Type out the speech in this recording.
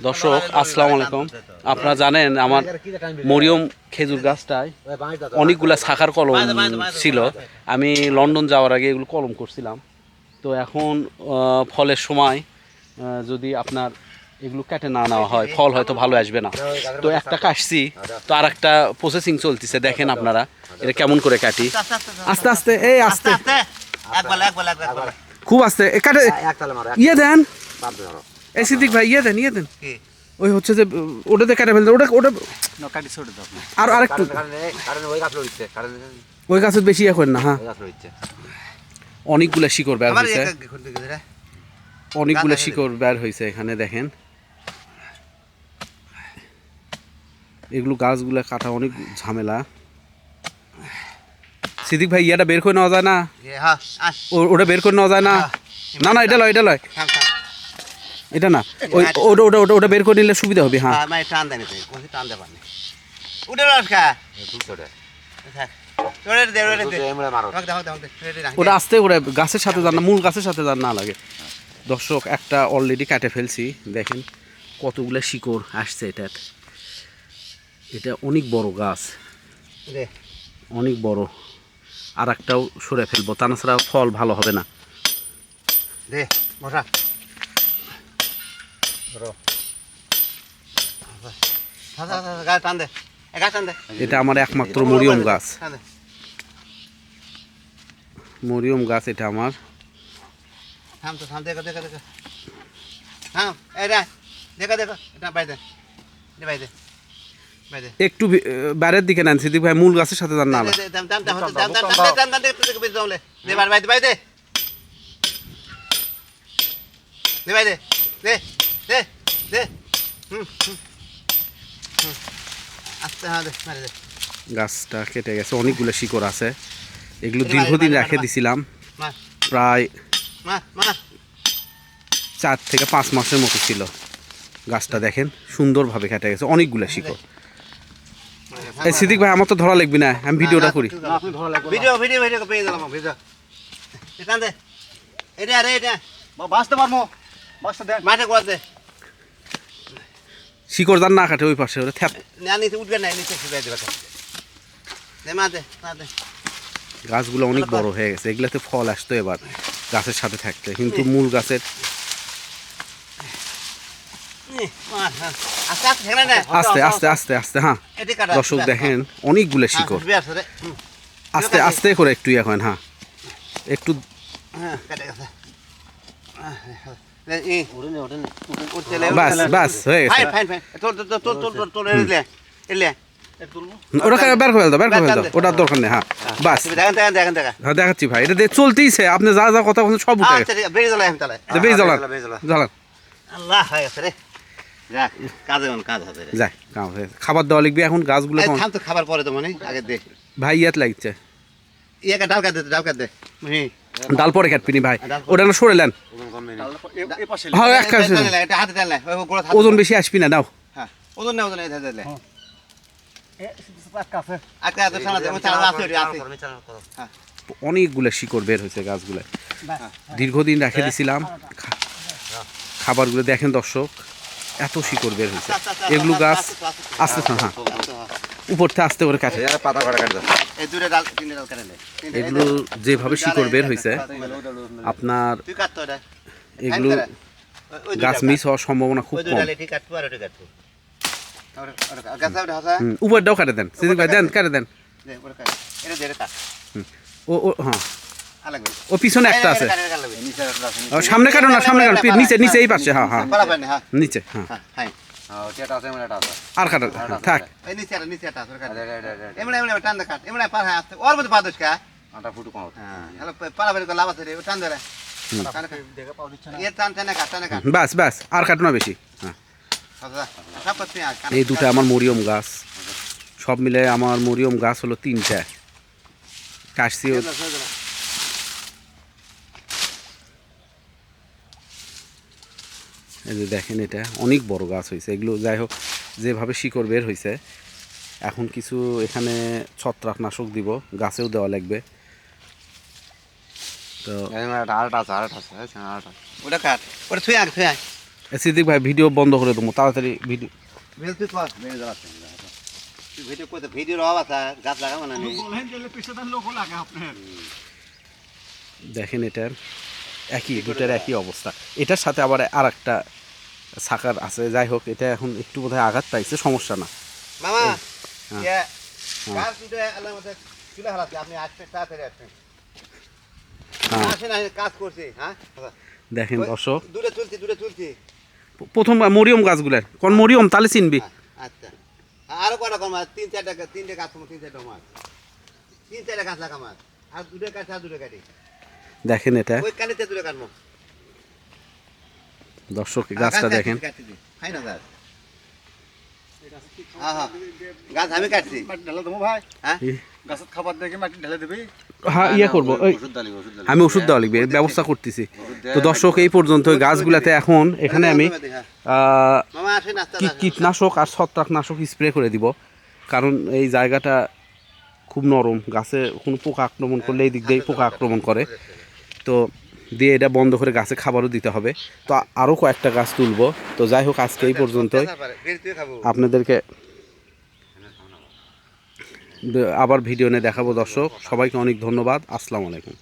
দর্শক আসসালামু আলাইকুম। আপনারা জানেন আমার মরিয়ম খেজুর গাছটায় অনেকগুলা শাখার কলম ছিল। আমি লন্ডন যাওয়ার আগে এগুলো কলম করছিলাম। তো এখন ফলের সময় যদি আপনার এগুলো কেটে না নেওয়া হয় ফল হয়তো ভালো আসবে না। তো একটা কাটছি, তো আর একটা প্রসেসিং চলতেছে। দেখেন আপনারা এটা কেমন করে কাটি। আস্তে আস্তে, এই আস্তে, খুব আস্তে কাটে। ইয়ে দেন এই সিদ্দিক ভাই, ইয়ে দেন ওই হচ্ছে যে ওটাতে কেটে ফেলতে, ওটা ওটা আর আরেকটু ওই গাছের বেশি এখন না। হ্যাঁ, অনেকগুলো শিকড় বের হয়েছে, অনেকগুলো শিকড় বের হয়েছে এখানে দেখেন। এগুলো গাছগুলো কাটা অনেক ঝামেলা। সিদ্দিক ভাই ইয়াটা বের করে নেওয়া যায় না? ওটা বের করে নেওয়া যায় না? না না, এটা লয়, এটা লয়, এটা না, ওই ওটা ওটা ওটা ওটা বের করে নিলে সুবিধা হবে। হ্যাঁ, ওটা আস্তে করে গাছের সাথে যান না, মূল গাছের সাথে যান না লাগে। দর্শক একটা অলরেডি কাটে ফেলছি, দেখেন কতগুলো শিকড় আসছে। এটা অনেক বড় গাছ, অনেক বড়। আর একটাও সরে ফেলবো, তা ছাড়া ফল ভালো হবে না। এটা আমার একমাত্র মরিয়ম গাছ, মরিয়ম গাছ এটা আমার। একটু বাইরের দিকে নেন সিদ্দিক ভাই, মূল গাছের সাথে যান না। গাছটা কেটে গেছে, অনেকগুলো শিকড় আছে। এগুলো দীর্ঘদিন রেখে দিছিলাম, প্রায় 4 থেকে 5 মাসের মতো ছিল। গাছটা দেখেন সুন্দরভাবে কেটে গেছে, অনেকগুলো শিকড়। এই সিদ্দিক ভাই আমার তো ধরা লাগবে না, আমি ভিডিওটা করি। শিকড় যান না কাটে ওই পাশে, ওটা থ্যাপ। গাছগুলো অনেক বড় হয়ে গেছে, এগুলাতে ফল আসতো এবার গাছের সাথে থাকতে, কিন্তু মূল গাছের আস্তে আস্তে আস্তে আস্তে। হ্যাঁ দর্শক দেখেন অনেকগুলো শিকড়, আস্তে আস্তে করে একটু এখন। হ্যাঁ একটু বাস বাস হয়ে গেছে। ওটা বের করে দাও, বের করে দাও, ওটার দরকার নেই। হ্যাঁ বাস, হ্যাঁ দেখাচ্ছি ভাই, এটা দিয়ে চলতেইছে। আপনি যা যা কথা বলছেন সব উঠে গেছে। খাবার দেওয়া লিখবি এখন গাছগুলো। খাবার পরে তো মানে আগে দে ভাই, ইয়াত লাগছে ডাল কাট দে, ডাল কাট দে, ডাল পরে কাটপিনি ভাই, ওটা না সরে নেন। ওজন বেশি আসবি না, নাও। অনেকগুলো শিকড় বের হয়েছে গাছগুলো, দীর্ঘদিন রেখে দিছিলাম। খাবারগুলো দেখেন দর্শক, এত শিকড় বের হয়েছে। এগুলো গাছ আস্তে, হ্যাঁ উপর থেকে আস্তে করে কাটে। এগুলো যেভাবে শিকড় বের হয়েছে আপনার, এগুলো গাছ মিস হওয়ার সম্ভাবনা খুব কম। উপরটাও কাটে দেন সিদ্দিক ভাই, দেন কাটে দেন। ও ও হ্যাঁ, ও পিছনে একটা আছে, সামনে কাটো না, সামনে কাটো, নিচে নিচে এই পাশে। হ্যাঁ হ্যাঁ নিচে, হ্যাঁ আর কাটা থাক। বাস বাস, আর কাটো না বেশি। হ্যাঁ এই দুটো আমার মরিয়ম গাছ, সব মিলে আমার মরিয়ম গাছ হলো 3টা। কাশছি এই যে দেখেন, এটা অনেক বড় গাছ হয়েছে। এগুলো যাই হোক, যেভাবে শিকড় বের হয়েছে, এখন কিছু এখানে ছত্রাকনাশক দিব, গাছেও দেওয়া লাগবে। তো ওটা কাট, ওটা থুই আগে থুই আগে সিদ্দিক ভাই ভিডিও বন্ধ করে দেবো তাড়াতাড়ি ভিডিও। বেল তুই কর বেল যাচ্ছে তুই ভিডিও করতে ভিডিওর অভাব আছে গাছ লাগাবো না আমি দেখেন এটার দুটার একই অবস্থা। এটার সাথে আবার আর একটা সাকার আছে, যাই হোক এটা এখন একটু বোধহয় আঘাত পাইছে, সমস্যা না। মামা হ্যাঁ। ইয়া গাছ দুটো আল্লাহর মধ্যে তুলে হারাতে আপনি আসবেন তাড়াতাড়ি আসবেন। হ্যাঁ আসেন আসেন কাজ করছি হ্যাঁ দেখেন দর্শক, দূরে তুলছি প্রথম মরিয়ম গাছগুলার কোন মরিয়ম তাহলে চিনবি। আচ্ছা আরো কটা কম আছে তিনটে গাছ তিন চারটা গাছ লাগা মাছ আর দুটো কাটছে আর দুটো কাটি দেখেন এটা ওই কালিতে দুটো কাটবো দর্শক, গাছটা দেখেন। খাই না গাছ গাছ আমি কাটছি ঢেলে দেবো ভাই, হ্যাঁ গাছের খাবার দেখে মাটি ঢেলে দিবি। হ্যাঁ ইয়ে করবো, আমি ওষুধ দেওয়া লিখবে ব্যবস্থা করতেছি। তো দর্শক এই পর্যন্ত ওই গাছগুলাতে এখন এখানে আমি মামা আসেন কীটনাশক আর ছত্রাকনাশক স্প্রে করে দিব, কারণ এই জায়গাটা খুব নরম, গাছে কোনো পোকা আক্রমণ করলে এই দিক দিয়েই পোকা আক্রমণ করে। তো দিয়ে এটা বন্ধ করে গাছে খাবারও দিতে হবে। তো আরও কয়েকটা গাছ তুলবো। তো যাই হোক আজকে এই পর্যন্তই, আপনাদেরকে আবার ভিডিও নিয়ে দেখাবো দর্শক। সবাইকে অনেক ধন্যবাদ, আসসালামু আলাইকুম।